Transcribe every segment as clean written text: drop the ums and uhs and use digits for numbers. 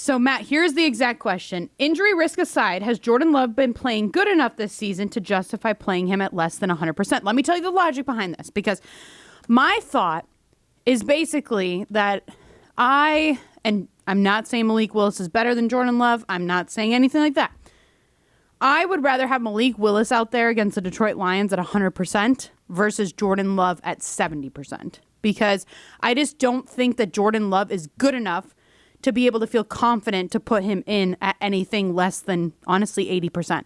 So, Matt, here's the exact question. Injury risk aside, has Jordan Love been playing good enough this season to justify playing him at less than 100%? Let me tell you the logic behind this, because my thought is basically that and I'm not saying Malik Willis is better than Jordan Love. I'm not saying anything like that. I would rather have Malik Willis out there against the Detroit Lions at 100% versus Jordan Love at 70%, because I just don't think that Jordan Love is good enough to be able to feel confident to put him in at anything less than, honestly, 80%.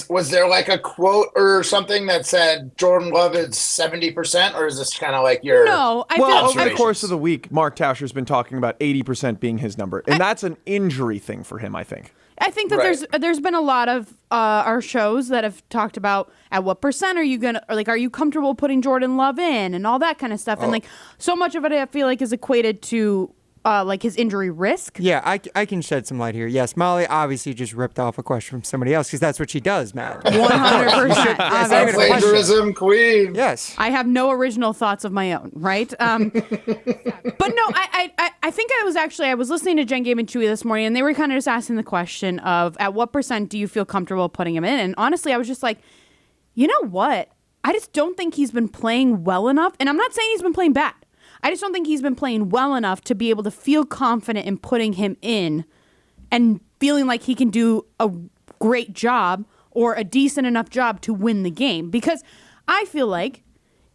Was there like a quote or something that said Jordan Love is 70%, or is this kind of like your... No, over the course of the week, Mark Tauscher's been talking about 80% being his number, and that's an injury thing for him, I think. I think that there's been a lot of our shows that have talked about at what percent are you gonna, or like, are you comfortable putting Jordan Love in and all that kind of stuff, and like so much of it I feel like is equated to like his injury risk. Yeah, I can shed some light here. Yes, Molly obviously just ripped off a question from somebody else because that's what she does, Matt. 100%. Plagiarism queen. Yes. I have no original thoughts of my own, right? But no, I think I was listening to Jen, Gabe, and Chewy this morning, and they were kind of just asking the question of at what percent do you feel comfortable putting him in? And honestly, I was just like, you know what? I just don't think he's been playing well enough. And I'm not saying he's been playing bad. I just don't think he's been playing well enough to be able to feel confident in putting him in and feeling like he can do a great job or a decent enough job to win the game. Because I feel like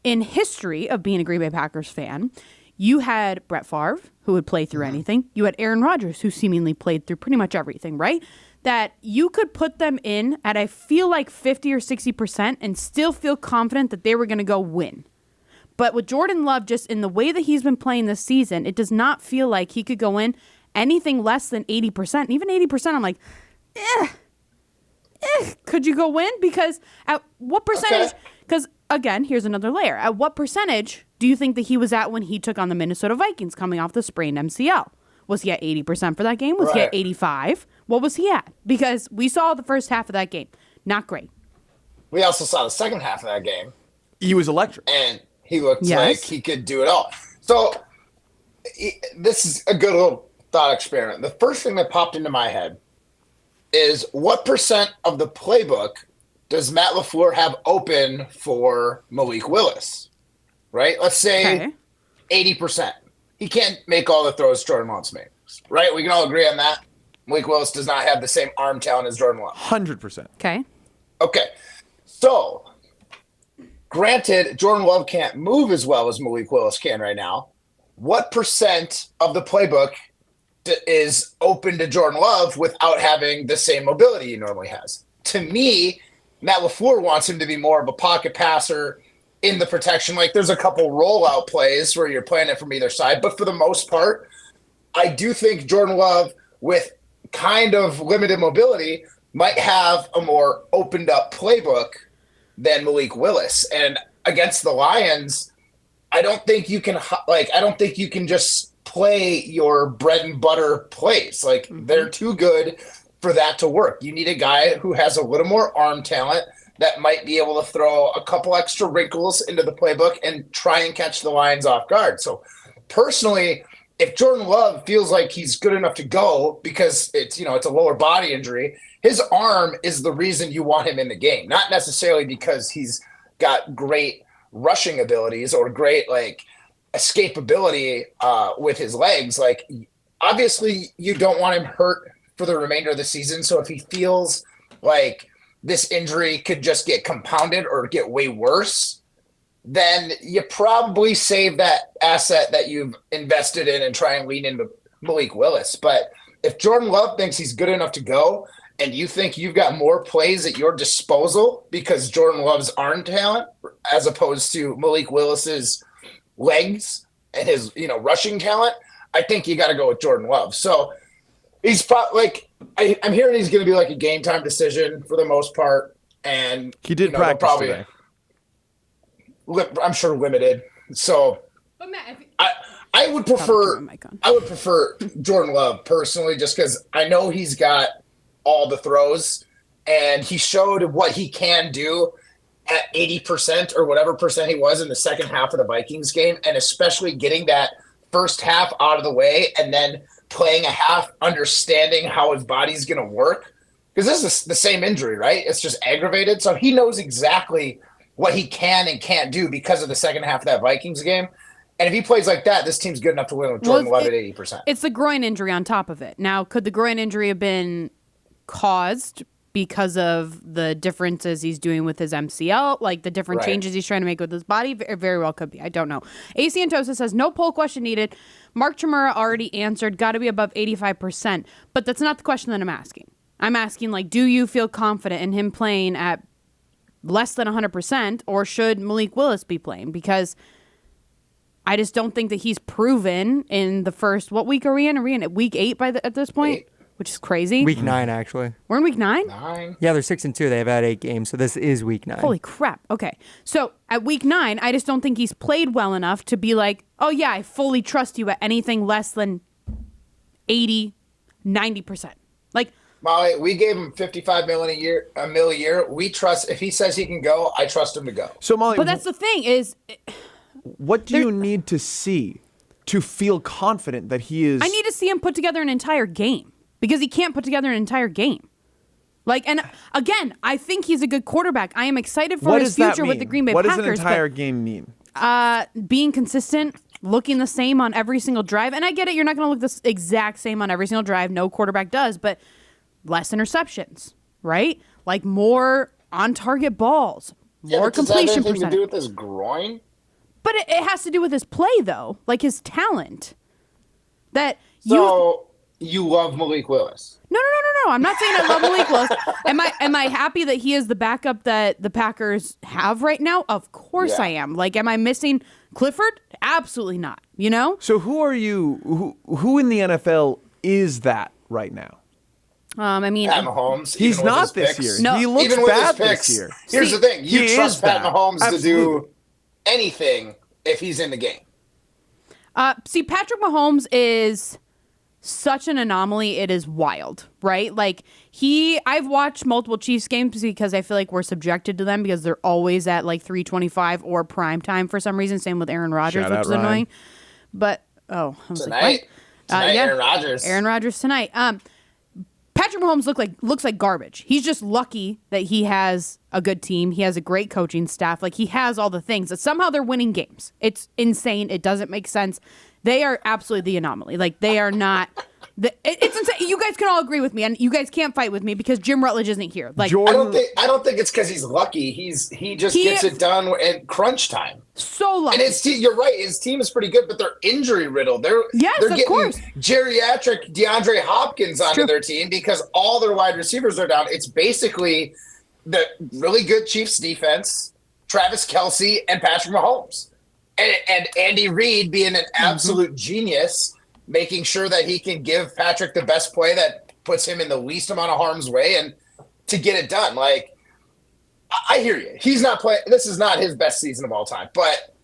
in history of being a Green Bay Packers fan, you had Brett Favre, who would play through anything. You had Aaron Rodgers, who seemingly played through pretty much everything, right? That you could put them in at, I feel like 50 or 60% and still feel confident that they were going to go win. But with Jordan Love, just in the way that he's been playing this season, it does not feel like he could go in anything less than 80%. And even 80%, I'm like, could you go in? Because at what percentage? Because, again, here's another layer. At what percentage do you think that he was at when he took on the Minnesota Vikings coming off the sprained MCL? Was he at 80% for that game? Was he at 85%? What was he at? Because we saw the first half of that game. Not great. We also saw the second half of that game. He was electric. And he looked like he could do it all. So this is a good little thought experiment. The first thing that popped into my head is what percent of the playbook does Matt LaFleur have open for Malik Willis? Right? Let's say 80%. He can't make all the throws Jordan Love makes. Right? We can all agree on that. Malik Willis does not have the same arm talent as Jordan Love. 100%. Okay. So, granted, Jordan Love can't move as well as Malik Willis can right now. What percent of the playbook is open to Jordan Love without having the same mobility he normally has? To me, Matt LaFleur wants him to be more of a pocket passer in the protection. Like, there's a couple rollout plays where you're playing it from either side. But for the most part, I do think Jordan Love, with kind of limited mobility, might have a more opened up playbook than Malik Willis. And against the Lions, I don't think you can just play your bread and butter plays. Like, they're too good for that to work. You need a guy who has a little more arm talent that might be able to throw a couple extra wrinkles into the playbook and try and catch the Lions off guard. So personally, if Jordan Love feels like he's good enough to go because it's a lower body injury, his arm is the reason you want him in the game, not necessarily because he's got great rushing abilities or great escapability with his legs. Like, obviously you don't want him hurt for the remainder of the season. So if he feels like this injury could just get compounded or get way worse, then you probably save that asset that you've invested in and try and lean into Malik Willis. But if Jordan Love thinks he's good enough to go, and you think you've got more plays at your disposal because Jordan Love's arm talent as opposed to Malik Willis's legs and his, rushing talent, I think you got to go with Jordan Love. So he's probably I'm hearing he's going to be like a game time decision for the most part. And he did practice today. I'm sure limited. So but Matt, I would prefer Jordan Love personally, just because I know he's got all the throws and he showed what he can do at 80% or whatever percent he was in the second half of the Vikings game, and especially getting that first half out of the way and then playing a half understanding how his body's going to work. Because this is the same injury, right? It's just aggravated. So he knows exactly what he can and can't do because of the second half of that Vikings game. And if he plays like that, this team's good enough to win with Jordan Love at 80%. It's the groin injury on top of it. Now, could the groin injury have been caused because of the differences he's doing with his MCL, like the different changes he's trying to make with his body? Very well could be. I don't know. AC Antosa says, no poll question needed. Mark Chmura already answered, got to be above 85%. But that's not the question that I'm asking. I'm asking, like, do you feel confident in him playing at less than 100%, or should Malik Willis be playing? Because I just don't think that he's proven in the first, what week are we in? Are we in week 8 at this point? 8. Which is crazy. Week 9, actually. We're in week 9? 9. Yeah, they're 6-2. They've had 8 games, so this is week 9. Holy crap. Okay. So at week 9, I just don't think he's played well enough to be like, oh yeah, I fully trust you at anything less than 80, 90%. Like, Molly, we gave him $55 million a year. We trust, if he says he can go, I trust him to go. So Molly, but that's the thing is, what do you need to see to feel confident that he is? I need to see him put together an entire game, because he can't put together an entire game. Like, and again, I think he's a good quarterback. I am excited for his future with the Green Bay Packers. What does an entire game mean? Being consistent, looking the same on every single drive. And I get it, you're not going to look the exact same on every single drive. No quarterback does, but less interceptions, right? Like more on-target balls, more completion percentage. Does that have anything to do with his groin? But it has to do with his play, though, like his talent. You love Malik Willis? No. I'm not saying I love Malik Willis. Am I happy that he is the backup that the Packers have right now? Of course I am. Like, am I missing Clifford? Absolutely not. You know? So who are you? Who in the NFL is that right now? I mean, Pat Mahomes. He's not this year. No, he looks bad this year. Here's the thing: you trust Pat Mahomes to do anything if he's in the game. See, Patrick Mahomes is such an anomaly. It is wild, right? Like I've watched multiple Chiefs games because I feel like we're subjected to them because they're always at like 3:25 or prime time for some reason. Same with Aaron Rodgers, which is annoying. But I was tonight, Aaron Rodgers. Aaron Rodgers tonight. Patrick Mahomes looks like garbage. He's just lucky that he has a good team. He has a great coaching staff. Like, he has all the things. That somehow they're winning games. It's insane. It doesn't make sense. They are absolutely the anomaly. Like, they are not. It's insane. You guys can all agree with me, and you guys can't fight with me because Jim Rutledge isn't here. Like, Jordan, I don't think it's because he's lucky. He just gets it done in crunch time. So lucky. And you're right. His team is pretty good, but they're injury riddled. They're getting geriatric DeAndre Hopkins onto their team because all their wide receivers are down. It's basically the really good Chiefs defense, Travis Kelce, and Patrick Mahomes, and Andy Reid being an absolute genius, making sure that he can give Patrick the best play that puts him in the least amount of harm's way and to get it done. Like, I hear you. He's not playing. This is not his best season of all time. But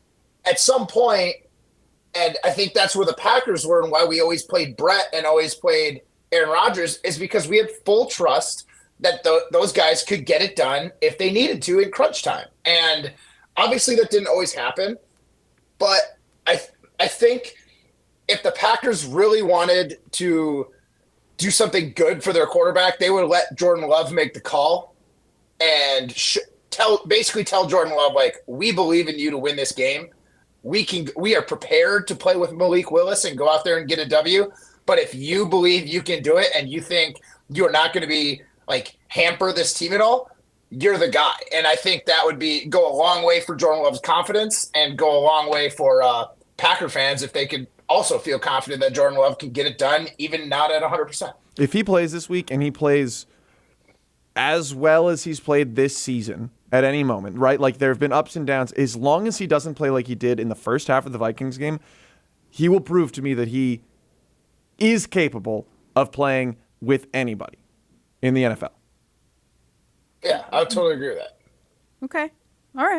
at some point, and I think that's where the Packers were and why we always played Brett and always played Aaron Rodgers, is because we had full trust that those guys could get it done if they needed to in crunch time. And obviously that didn't always happen. But I think if the Packers really wanted to do something good for their quarterback, they would let Jordan Love make the call and basically tell Jordan Love, like, we believe in you to win this game. We are prepared to play with Malik Willis and go out there and get a W. But if you believe you can do it and you think you're not going to be like hamper this team at all, you're the guy. And I think that would go a long way for Jordan Love's confidence and go a long way for Packer fans if they could also feel confident that Jordan Love can get it done, even not at 100%. If he plays this week and he plays as well as he's played this season at any moment, right? Like, there have been ups and downs. As long as he doesn't play like he did in the first half of the Vikings game, he will prove to me that he is capable of playing with anybody in the NFL. Yeah, I would totally agree with that. Okay. All right.